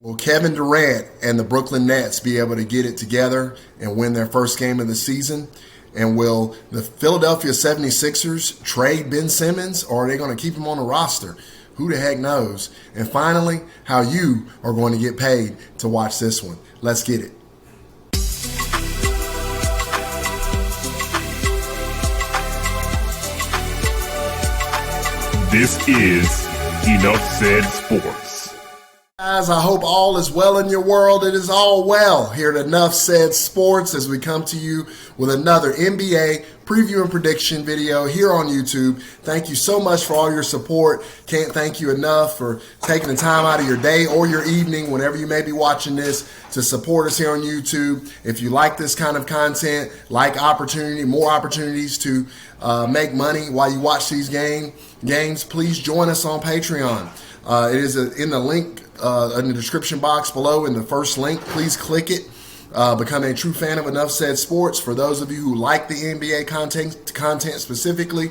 Will Kevin Durant and the Brooklyn Nets be able to get it together and win their first game of the season? And will the Philadelphia 76ers trade Ben Simmons, or are they going to keep him on the roster? Who the heck knows? And finally, how you are going to get paid to watch this one. Let's get it. This is Enough Said Sports. Guys, I hope all is well in your world. It is all well here at Enough Said Sports as we come to you with another NBA preview and prediction video here on YouTube. Thank you so much for all your support. Can't thank you enough for taking the time out of your day or your evening, whenever you may be watching this, to support us here on YouTube. If you like this kind of content, like more opportunities to make money while you watch these games, please join us on Patreon. It is in the link in the description box below in the first link. Please click it. Become a true fan of Enough Said Sports. For those of you who like the NBA content specifically,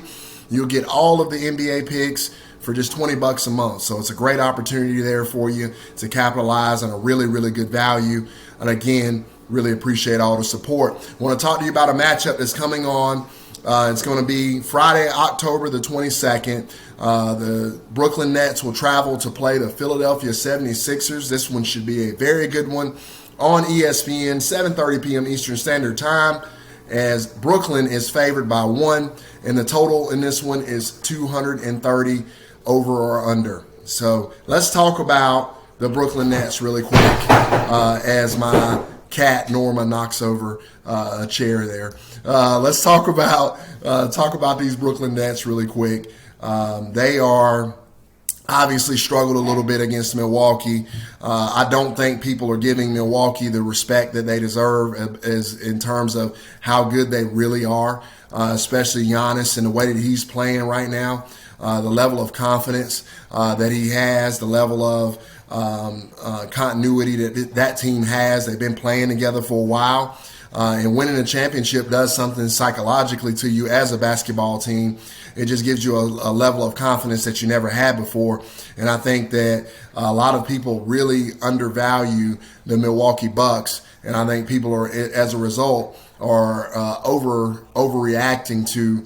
you'll get all of the NBA picks for just $20 a month. So it's a great opportunity there for you to capitalize on a really, really good value. And again, really appreciate all the support. I want to talk to you about a matchup that's coming on. It's going to be Friday, October the 22nd. The Brooklyn Nets will travel to play the Philadelphia 76ers. This one should be a very good one on ESPN, 7:30 p.m. Eastern Standard Time, as Brooklyn is favored by 1, and the total in this one is 230 over or under. So let's talk about the Brooklyn Nets really quick as my cat Norma knocks over a chair there. Let's talk about these Brooklyn Nets really quick. They are obviously struggled a little bit against Milwaukee. I don't think people are giving Milwaukee the respect that they deserve as in terms of how good they really are, especially Giannis and the way that he's playing right now. The level of confidence that he has, the level of continuity that team has. They've been playing together for a while. And winning a championship does something psychologically to you as a basketball team. It just gives you a level of confidence that you never had before. And I think that a lot of people really undervalue the Milwaukee Bucks. And I think people are, as a result, are overreacting to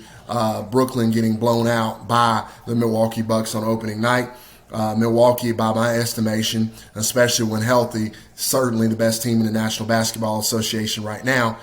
Brooklyn getting blown out by the Milwaukee Bucks on opening night. Milwaukee, by my estimation, especially when healthy, certainly the best team in the National Basketball Association right now.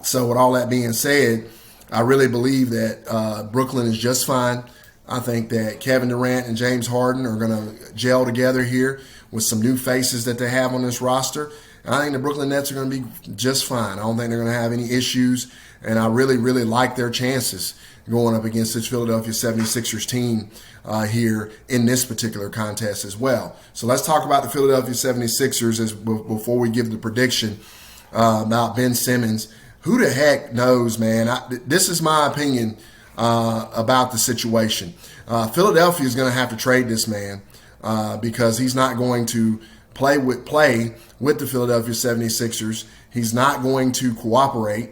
So with all that being said, I really believe that Brooklyn is just fine. I think that Kevin Durant and James Harden are going to gel together here with some new faces that they have on this roster. And I think the Brooklyn Nets are going to be just fine. I don't think they're going to have any issues. And I really, really like their chances going up against this Philadelphia 76ers team here in this particular contest as well. So let's talk about the Philadelphia 76ers before we give the prediction about Ben Simmons. Who the heck knows, man? This is my opinion about the situation. Philadelphia is going to have to trade this man because he's not going to play with the Philadelphia 76ers. He's not going to cooperate.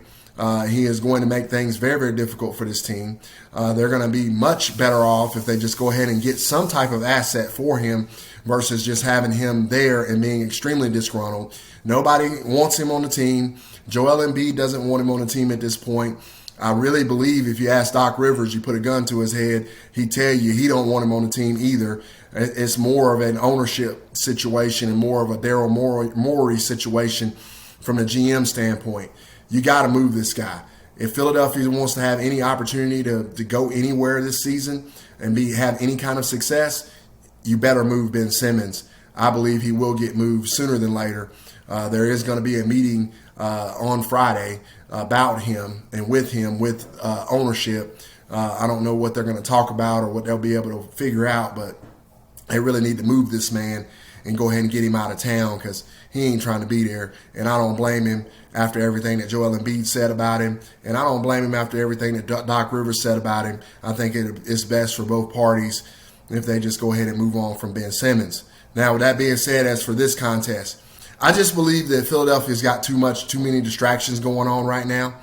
He is going to make things very, very difficult for this team. They're going to be much better off if they just go ahead and get some type of asset for him versus just having him there and being extremely disgruntled. Nobody wants him on the team. Joel Embiid doesn't want him on the team at this point. I really believe if you ask Doc Rivers, you put a gun to his head, he'd tell you he don't want him on the team either. It's more of an ownership situation and more of a Daryl Morey situation from the GM standpoint. You got to move this guy. If Philadelphia wants to have any opportunity to go anywhere this season and have any kind of success, you better move Ben Simmons. I believe he will get moved sooner than later. There is going to be a meeting on Friday about him and with ownership. I don't know what they're going to talk about or what they'll be able to figure out, but they really need to move this man and go ahead and get him out of town because he ain't trying to be there. And I don't blame him after everything that Joel Embiid said about him. And I don't blame him after everything that Doc Rivers said about him. I think it's best for both parties if they just go ahead and move on from Ben Simmons. Now, with that being said, as for this contest, I just believe that Philadelphia's got too many distractions going on right now.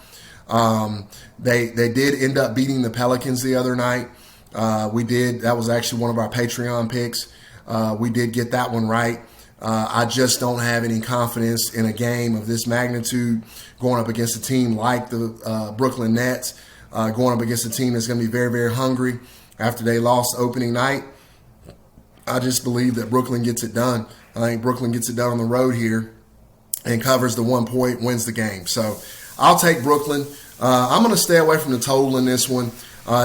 They did end up beating the Pelicans the other night. That was actually one of our Patreon picks. We did get that one right. I just don't have any confidence in a game of this magnitude going up against a team like the Brooklyn Nets, going up against a team that's going to be very, very hungry after they lost opening night. I just believe that Brooklyn gets it done. I think Brooklyn gets it done on the road here and covers the 1 point, wins the game. So I'll take Brooklyn. I'm going to stay away from the total in this one.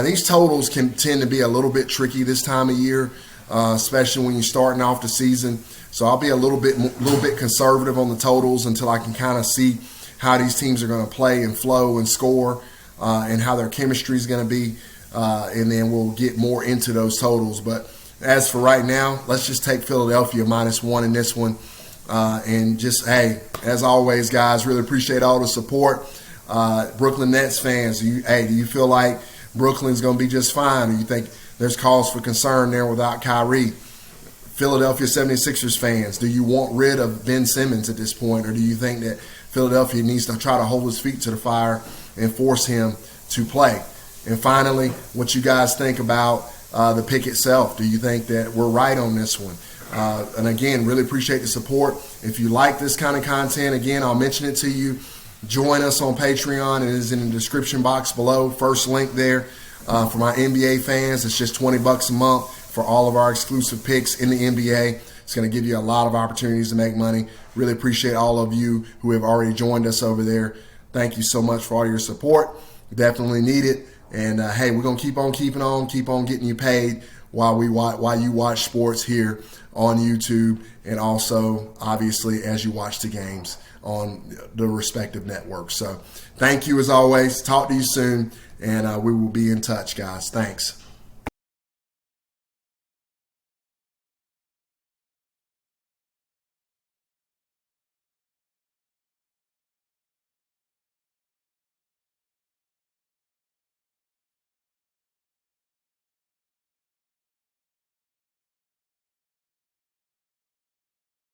These totals can tend to be a little bit tricky this time of year, especially when you're starting off the season. So I'll be a little bit conservative on the totals until I can kind of see how these teams are going to play and flow and score, and how their chemistry is going to be, and then we'll get more into those totals. But as for right now, let's just take Philadelphia -1 in this one, and just, hey, as always, guys, really appreciate all the support. Brooklyn Nets fans, do you feel like Brooklyn's going to be just fine, or you think there's cause for concern there without Kyrie? Philadelphia 76ers fans, do you want rid of Ben Simmons at this point, or do you think that Philadelphia needs to try to hold his feet to the fire and force him to play? And finally, what you guys think about the pick itself. Do you think that we're right on this one? And again, really appreciate the support. If you like this kind of content, again, I'll mention it to you. Join us on Patreon. It is in the description box below. First link there. For my NBA fans, it's just $20 a month for all of our exclusive picks in the NBA. It's going to give you a lot of opportunities to make money. Really appreciate all of you who have already joined us over there. Thank you so much for all your support. Definitely need it. And hey, we're going to keep on keeping on, keep on getting you paid while you watch sports here on YouTube, and also obviously as you watch the games on the respective networks. So thank you as always. Talk to you soon, and we will be in touch, guys. Thanks.